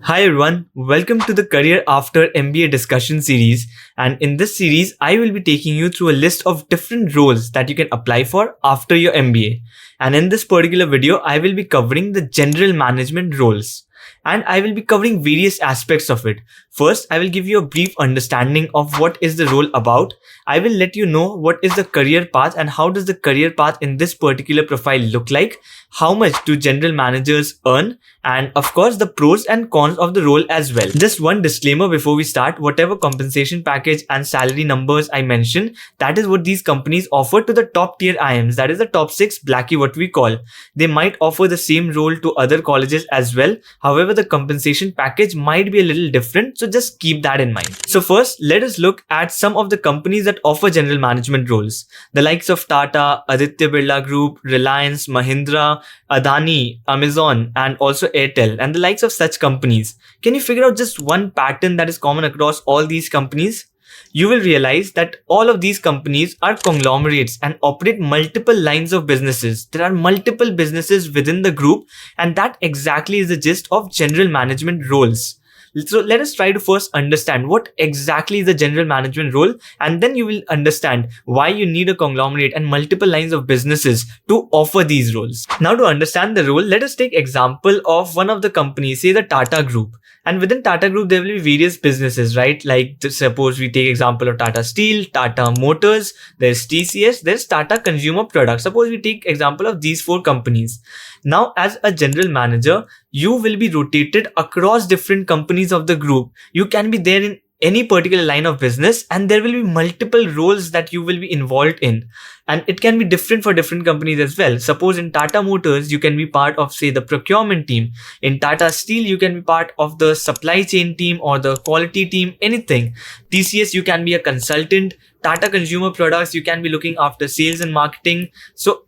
Hi everyone, welcome to the Career After MBA discussion series. And in this series, I will be taking you through a list of different roles that you can apply for after your MBA. And in this particular video, I will be covering the general management roles. And I will be covering various aspects of it. First, I will give you a brief understanding of what is the role about. I will let you know what is the career path and how does the career path in this particular profile look like. How much do general managers earn? And of course, the pros and cons of the role as well. Just one disclaimer before we start, whatever compensation package and salary numbers I mentioned, that is what these companies offer to the top tier IIMs. That is the top 6 blackie, what we call. They might offer the same role to other colleges as well. However, the compensation package might be a little different. So just keep that in mind. So first, let us look at some of the companies that offer general management roles. The likes of TATA, Aditya Birla Group, Reliance, Mahindra, Adani, Amazon, and also Airtel, and the likes of such companies. Can you figure out just one pattern that is common across all these companies? You will realize that all of these companies are conglomerates and operate multiple lines of businesses. There are multiple businesses within the group, and that exactly is the gist of general management roles. So let us try to first understand what exactly is the general management role, and then you will understand why you need a conglomerate and multiple lines of businesses to offer these roles. Now, to understand the role, let us take example of one of the companies, say the Tata Group. And within Tata Group, there will be various businesses, right? Like suppose we take example of Tata Steel, Tata Motors, there's TCS, there's Tata Consumer Products. Suppose we take example of these 4 companies. Now, as a general manager, you will be rotated across different companies of the group. You can be there in any particular line of business, and there will be multiple roles that you will be involved in. And it can be different for different companies as well. Suppose in Tata Motors, you can be part of, say, the procurement team. In Tata Steel, you can be part of the supply chain team or the quality team, anything. TCS, you can be a consultant. Tata Consumer Products, you can be looking after sales and marketing. So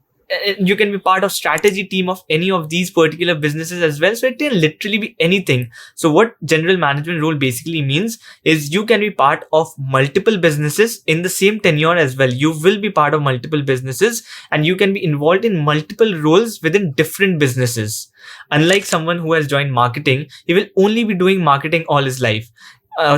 you can be part of strategy team of any of these particular businesses as well. So it can literally be anything. So what general management role basically means is you can be part of multiple businesses in the same tenure as well. You will be part of multiple businesses and you can be involved in multiple roles within different businesses. Unlike someone who has joined marketing, he will only be doing marketing all his life.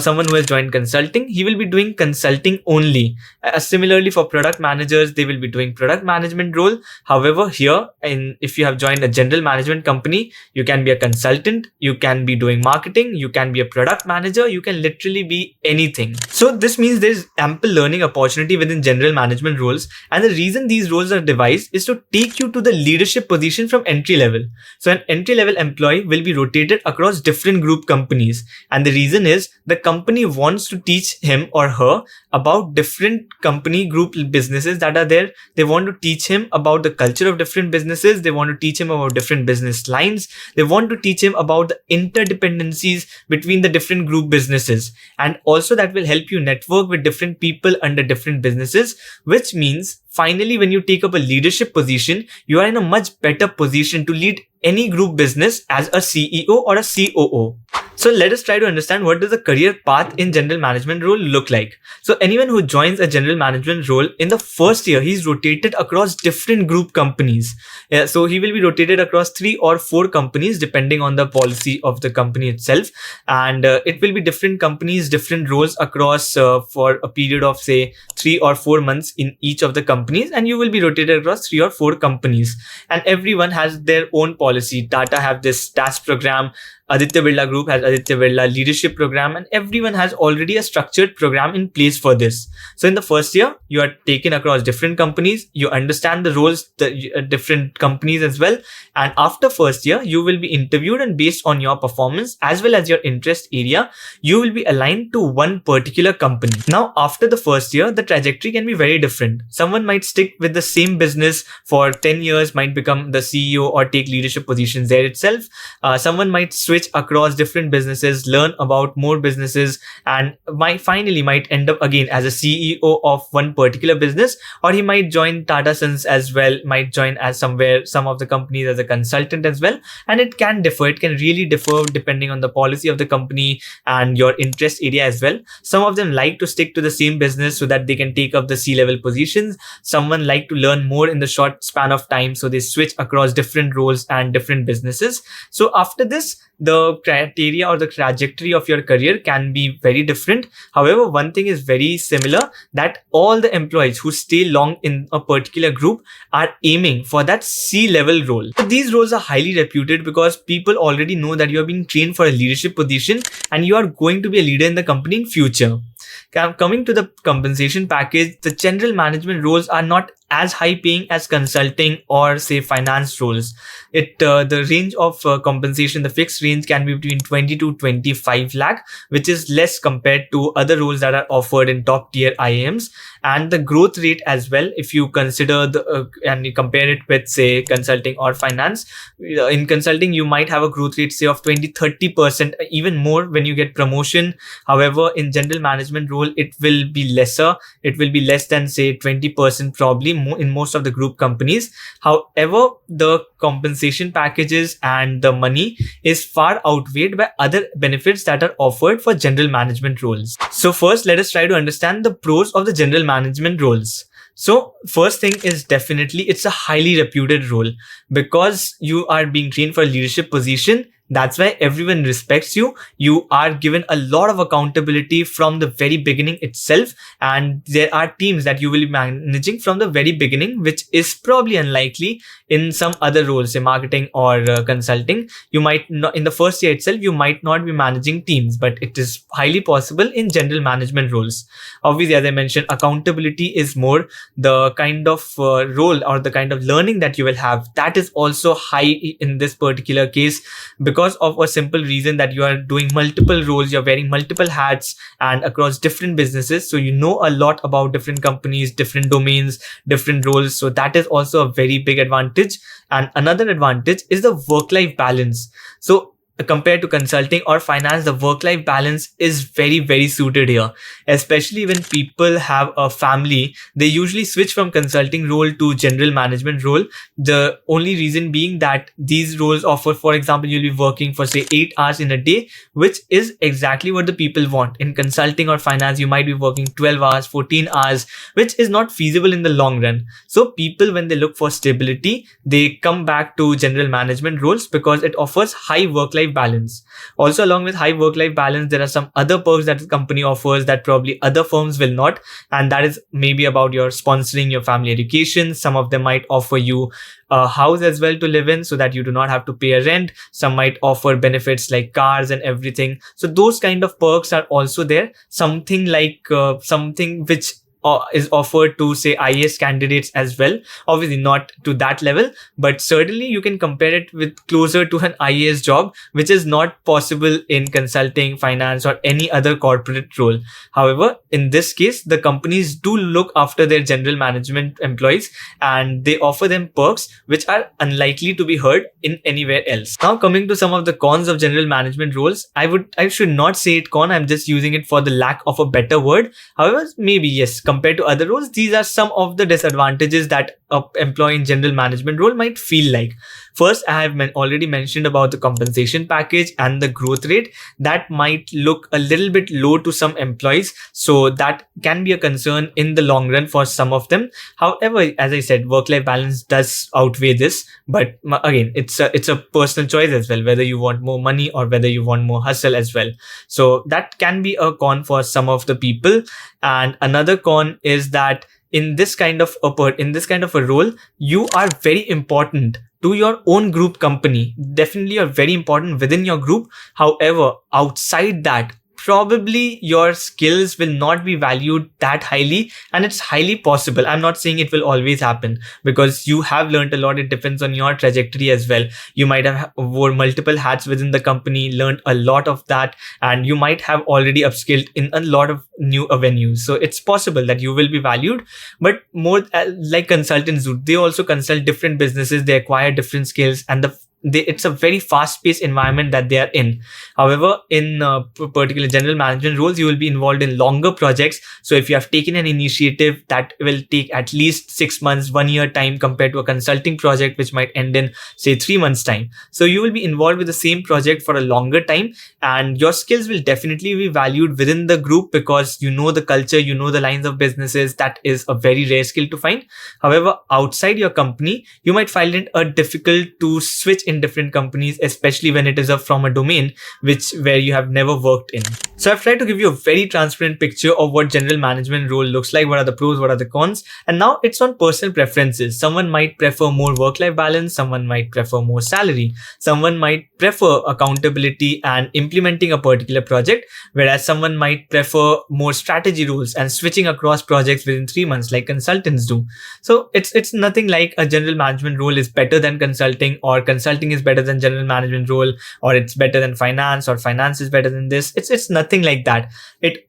Someone who has joined consulting, he will be doing consulting only. Similarly, for product managers, they will be doing product management role. However, here, if you have joined a general management company, you can be a consultant, you can be doing marketing, you can be a product manager, you can literally be anything. So this means there is ample learning opportunity within general management roles. And the reason these roles are devised is to take you to the leadership position from entry level. So an entry level employee will be rotated across different group companies. And the reason is the company wants to teach him or her about different company group businesses that are there. They want to teach him about the culture of different businesses. They want to teach him about different business lines. They want to teach him about the interdependencies between the different group businesses. And also that will help you network with different people under different businesses, which means finally, when you take up a leadership position, you are in a much better position to lead any group business as a CEO or a COO. So let us try to understand what does the career path in general management role look like. So anyone who joins a general management role in the first year, he's rotated across different group companies. So he will be rotated across 3 or 4 companies depending on the policy of the company itself. And it will be different companies, different roles across for a period of say 3 or 4 months in each of the companies. And you will be rotated across 3 or 4 companies. And everyone has their own policy. Tata have this TAS program. Aditya Birla Group has Aditya Birla Leadership Program, and everyone has already a structured program in place for this. So in the first year, you are taken across different companies. You understand the roles, the different companies as well. And after first year, you will be interviewed, and based on your performance as well as your interest area, you will be aligned to one particular company. Now, after the first year, the trajectory can be very different. Someone might stick with the same business for 10 years, might become the CEO or take leadership positions there itself. Someone might switch across different businesses, learn about more businesses, and might end up again as a CEO of one particular business, or he might join Tata Sons as well, might join as some of the companies as a consultant as well. And it can differ. It can really differ depending on the policy of the company and your interest area as well. Some of them like to stick to the same business so that they can take up the C-level positions. Someone like to learn more in the short span of time, so they switch across different roles and different businesses. So after this, the criteria or the trajectory of your career can be very different. However, one thing is very similar, that all the employees who stay long in a particular group are aiming for that C-level role. So these roles are highly reputed because people already know that you are being trained for a leadership position and you are going to be a leader in the company in future. Coming to the compensation package, the general management roles are not as high paying as consulting or say finance roles. The range of compensation, the fixed range can be between 20 to 25 lakh, which is less compared to other roles that are offered in top tier IIMs. And the growth rate as well, if you consider and you compare it with say consulting or finance, in consulting you might have a growth rate say of 20-30%, even more when you get promotion. However, in general management role it will be lesser. It will be less than say 20% probably in most of the group companies. However, the compensation packages and the money is far outweighed by other benefits that are offered for general management roles. So first, let us try to understand the pros of the general management roles. So first thing is definitely it's a highly reputed role because you are being trained for a leadership position. That's why everyone respects you. You are given a lot of accountability from the very beginning itself. And there are teams that you will be managing from the very beginning, which is probably unlikely in some other roles, say marketing or consulting. You might not, in the first year itself, you might not be managing teams, but it is highly possible in general management roles. Obviously, as I mentioned, accountability is more. The kind of role or the kind of learning that you will have, that is also high in this particular case, because of a simple reason that you are doing multiple roles, you're wearing multiple hats and across different businesses. So you know a lot about different companies, different domains, different roles. So that is also a very big advantage. And another advantage is the work-life balance. So compared to consulting or finance, the work-life balance is very, very suited here. Especially when people have a family, they usually switch from consulting role to general management role. The only reason being that these roles offer, for example, you'll be working for say 8 hours in a day, which is exactly what the people want. In consulting or finance, you might be working 12 hours, 14 hours, which is not feasible in the long run. So people, when they look for stability, they come back to general management roles because it offers high work-life balance. Also, along with high work-life balance, there are some other perks that the company offers that probably other firms will not, and that is maybe about your sponsoring your family education. Some of them might offer you a house as well to live in so that you do not have to pay a rent. Some might offer benefits like cars and everything. So those kind of perks are also there. Something like something which is offered to say IAS candidates as well. Obviously not to that level, but certainly you can compare it with closer to an IAS job, which is not possible in consulting, finance, or any other corporate role. However, in this case, the companies do look after their general management employees and they offer them perks which are unlikely to be heard in anywhere else. Now coming to some of the cons of general management roles, I should not say it con, I'm just using it for the lack of a better word. However, maybe yes, compared to other roles, these are some of the disadvantages that an employee in general management role might feel like. First, I have already mentioned about the compensation package and the growth rate. That might look a little bit low to some employees. So that can be a concern in the long run for some of them. However, as I said, work-life balance does outweigh this. But again, it's a personal choice as well, whether you want more money or whether you want more hustle as well. So that can be a con for some of the people. And another con is that in this kind of a role, you are very important to your own group company. Definitely you're very important within your group. However, outside that, probably your skills will not be valued that highly, and it's highly possible. I'm not saying it will always happen because you have learned a lot. It depends on your trajectory as well. You might have wore multiple hats within the company, learned a lot of that, and you might have already upskilled in a lot of new avenues. So it's possible that you will be valued, but more like consultants do. They also consult different businesses. They acquire different skills, and it's a very fast-paced environment that they are in. However, in particular general management roles, you will be involved in longer projects. So if you have taken an initiative, that will take at least 6 months, 1 year time compared to a consulting project, which might end in say 3 months time. So you will be involved with the same project for a longer time, and your skills will definitely be valued within the group because you know the culture, you know the lines of businesses. That is a very rare skill to find. However, outside your company, you might find it difficult to switch in different companies, especially when it is from a domain where you have never worked in. So I've tried to give you a very transparent picture of what general management role looks like, what are the pros, what are the cons, and now it's on personal preferences. Someone might prefer more work-life balance, someone might prefer more salary, someone might prefer accountability and implementing a particular project, whereas someone might prefer more strategy roles and switching across projects within 3 months like consultants do. So it's nothing like a general management role is better than consulting, or consulting is better than general management role, or it's better than finance, or finance is better than this. It's nothing like that.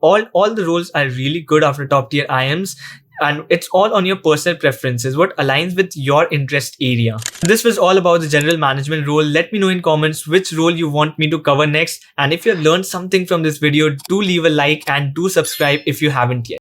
All the roles are really good after top tier IIMs, and it's all on your personal preferences, what aligns with your interest area. This was all about the general management role. Let me know in comments which role you want me to cover next, and if you have learned something from this video, do leave a like and do subscribe if you haven't yet.